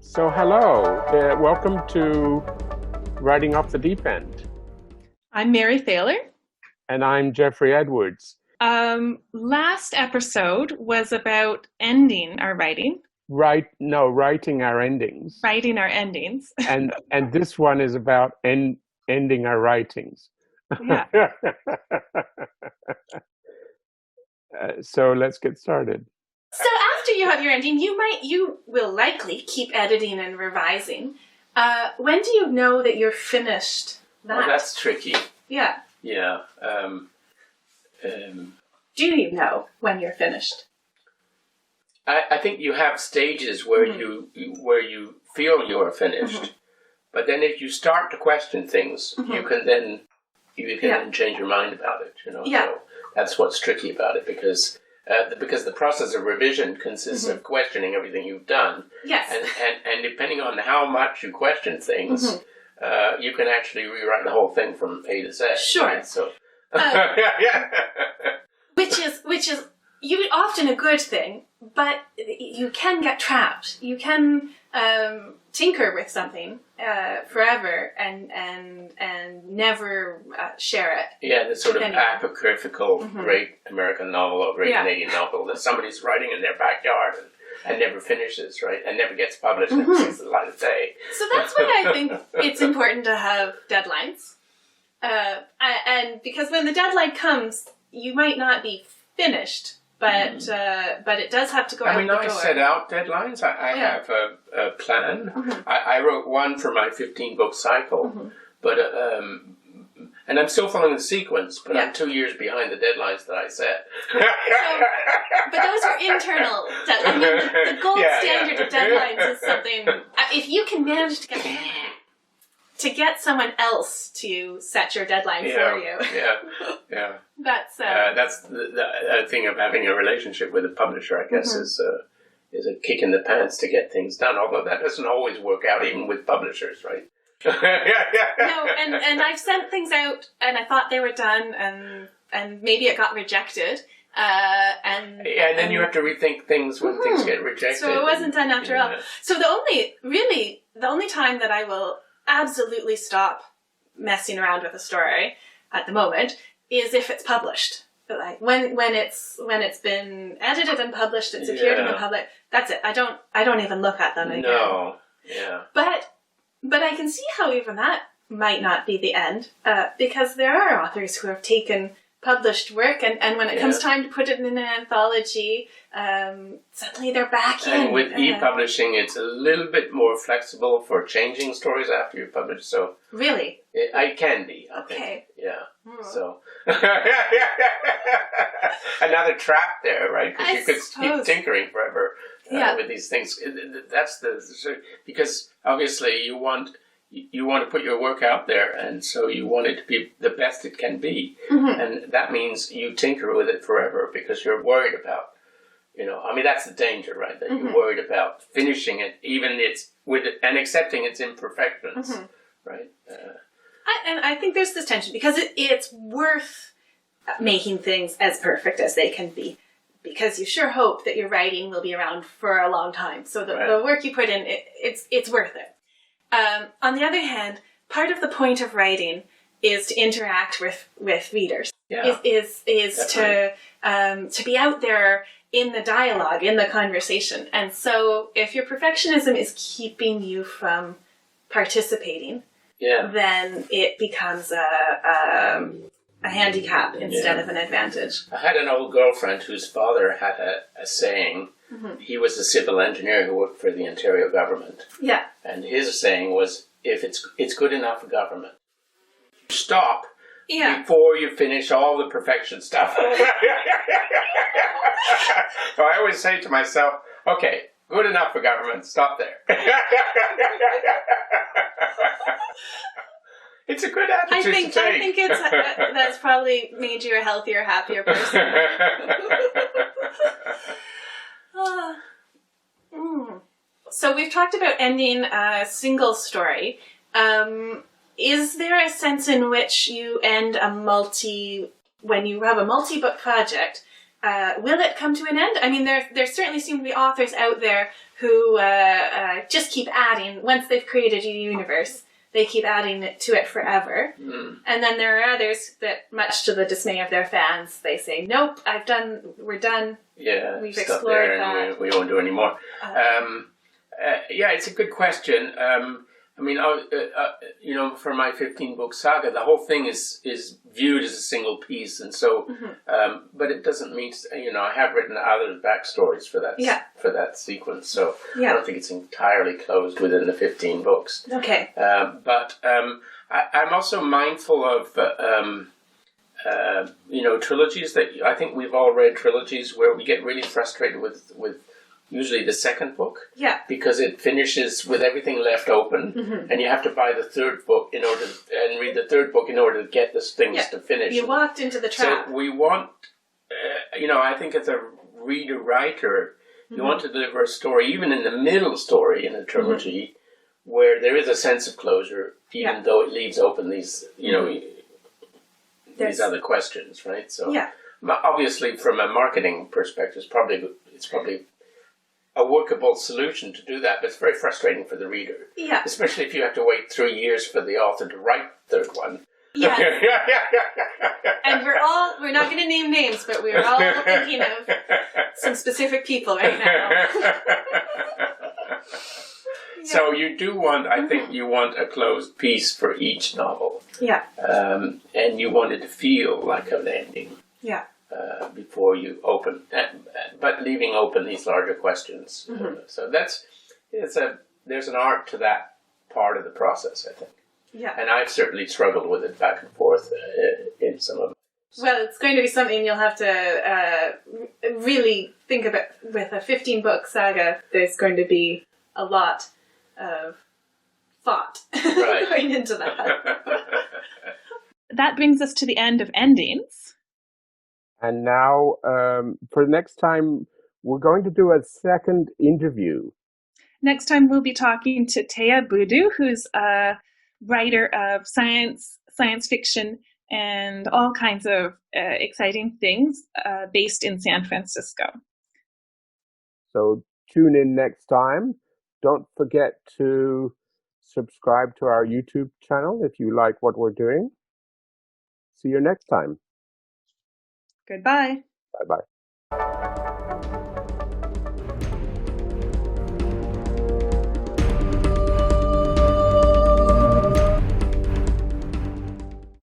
So hello, welcome to Writing Off the Deep End. I'm Mary Thaler. And I'm Geoffrey Edwards. Last episode was about ending our writing. Writing our endings. Writing our endings. And this one is about ending our writings. Yeah. So let's get started. So after you have your ending, you will likely keep editing and revising. When do you know that you're finished that? Oh, that's tricky. Yeah. Yeah. Do you know when you're finished? I think you have stages where you feel you're finished, but then if you start to question things, you can then change your mind about it. Yeah. So that's what's tricky about it because the process of revision consists of questioning everything you've done. Yes. And depending on how much you question things, you can actually rewrite the whole thing from A to Z. Sure. Right? So. Which is often a good thing, but you can get trapped. You can tinker with something forever and never share it. Yeah, the sort of apocryphal great American novel or great Canadian novel that somebody's writing in their backyard and never finishes, right? And never gets published, never sees the light of day. So that's why I think it's important to have deadlines. And because when the deadline comes, you might not be finished, but it does have to go out the door. I set out deadlines. I have a plan. I wrote one for my 15-book cycle, but and I'm still following the sequence, but I'm 2 years behind the deadlines that I set. But those are internal deadlines. I mean, the gold standard of deadlines is something. If you can manage to get someone else to set your deadline for you. Yeah. That's the thing of having a relationship with a publisher, I guess, is a kick in the pants to get things done. Although that doesn't always work out, even with publishers, right? No, and I've sent things out, and I thought they were done, and maybe it got rejected. And then you have to rethink things when things get rejected. So it wasn't done after all. So the only time that I will absolutely stop messing around with a story at the moment is if it's published. Like when it's been edited and published, it's appeared in the public. That's it. I don't even look at them again. No. Yeah. But I can see how even that might not be the end, because there are authors who have taken published work and when it comes time to put it in an anthology, suddenly they're back in. And with e-publishing, it's a little bit more flexible for changing stories after you've published. So really, it can be. I think. Yeah. So another trap there, right? Because you could keep tinkering forever with these things. That's because obviously you want to put your work out there, and so you want it to be the best it can be. And that means you tinker with it forever because you're worried about, that's the danger, right? That you're worried about finishing it, even and accepting its imperfections, right? And I think there's this tension because it's worth making things as perfect as they can be, because you sure hope that your writing will be around for a long time. So the work you put in, it's worth it. On the other hand, part of the point of writing is to interact with readers. Is to be out there in the dialogue, in the conversation. And so if your perfectionism is keeping you from participating, then it becomes a handicap instead of an advantage. I had an old girlfriend whose father had a saying. He was a civil engineer who worked for the Ontario government. Yeah. And his saying was, if it's good enough for government, stop before you finish all the perfection stuff. So I always say to myself, okay, good enough for government, stop there. It's a good attitude to take. I think that's probably made you a healthier, happier person. So we've talked about ending a single story. Is there a sense in which you end when you have a multi-book project, will it come to an end? I mean, there certainly seem to be authors out there who just keep adding. Once they've created a universe, they keep adding to it forever. And then there are others that, much to the dismay of their fans, they say, nope, we're done. Yeah, we've stop explored there that. and we won't do any more. Yeah, it's a good question. I mean, for my 15-book saga, the whole thing is viewed as a single piece, and so, but it doesn't mean, I have written other backstories for that sequence, so I don't think it's entirely closed within the 15 books. Okay. But I'm also mindful of, trilogies that I think we've all read trilogies where we get really frustrated with usually the second book, because it finishes with everything left open, and you have to buy the third book and read the third book in order to get the things to finish. You walked into the trap. So we want, I think as a reader-writer, you want to deliver a story, even in the middle story in a trilogy, where there is a sense of closure, even though it leaves open these, these other questions, right? So obviously, from a marketing perspective, it's probably a workable solution to do that, but it's very frustrating for the reader. Yeah. Especially if you have to wait 3 years for the author to write the third one. Yeah. And we're not going to name names, but we're all thinking of some specific people right now. So you do want, I think you want a closed piece for each novel. Yeah. And you want it to feel like an ending. Yeah. Before you open, but leaving open these larger questions. So there's an art to that part of the process, I think. Yeah. And I've certainly struggled with it back and forth in some of them. Well, it's going to be something you'll have to really think about with a 15-book saga. There's going to be a lot of thought going into that. That brings us to the end of endings. And now, for next time, we're going to do a second interview. Next time, we'll be talking to Thea Boudou, who's a writer of science fiction, and all kinds of exciting things based in San Francisco. So tune in next time. Don't forget to subscribe to our YouTube channel if you like what we're doing. See you next time. Goodbye. Bye-bye.